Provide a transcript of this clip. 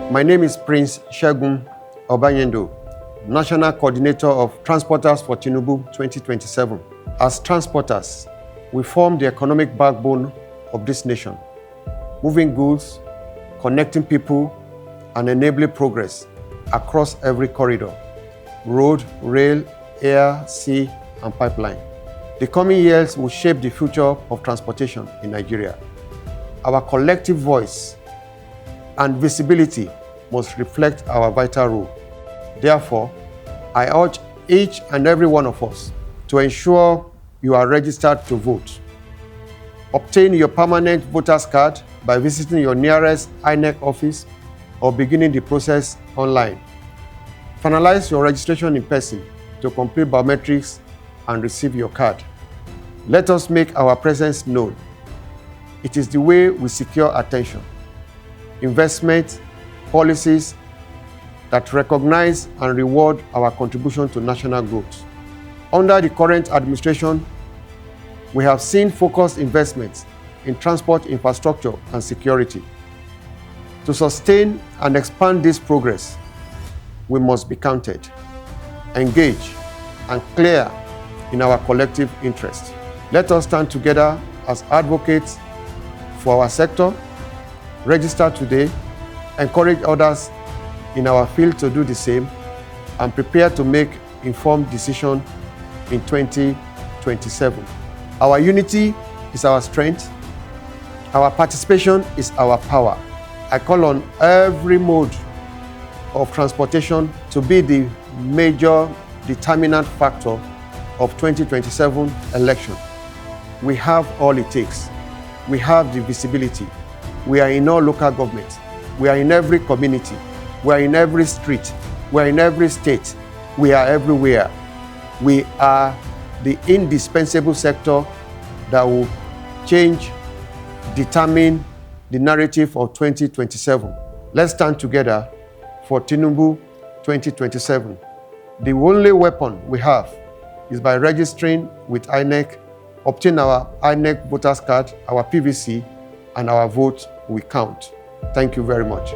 My name is Prince Segun Obayendo, National Coordinator of Transporters for Tinubu 2027. As transporters, we form the economic backbone of this nation, moving goods, connecting people, and enabling progress across every corridor: road, rail, air, sea, and pipeline. The coming years will shape the future of transportation in Nigeria. Our collective voice and visibility must reflect our vital role. Therefore, I urge each and every one of us to ensure you are registered to vote. Obtain your permanent voter's card by visiting your nearest INEC office or beginning the process online. Finalize your registration in person to complete biometrics and receive your card. Let us make our presence known. It is the way we secure attention, investment, policies that recognize and reward our contribution to national growth. Under the current administration, we have seen focused investments in transport infrastructure and security. To sustain and expand this progress, we must be counted, engaged, and clear in our collective interest. Let us stand together as advocates for our sector, register today, encourage others in our field to do the same, and prepare to make informed decisions in 2027. Our unity is our strength. Our participation is our power. I call on every mode of transportation to be the major determinant factor of 2027 election. We have all it takes. We have the visibility. We are in all local governments. We are in every community. We are in every street. We are in every state. We are everywhere. We are the indispensable sector that will change, determine the narrative of 2027. Let's stand together for Tinubu 2027. The only weapon we have is by registering with INEC, obtain our INEC voters card, our PVC, and our vote will count. Thank you very much.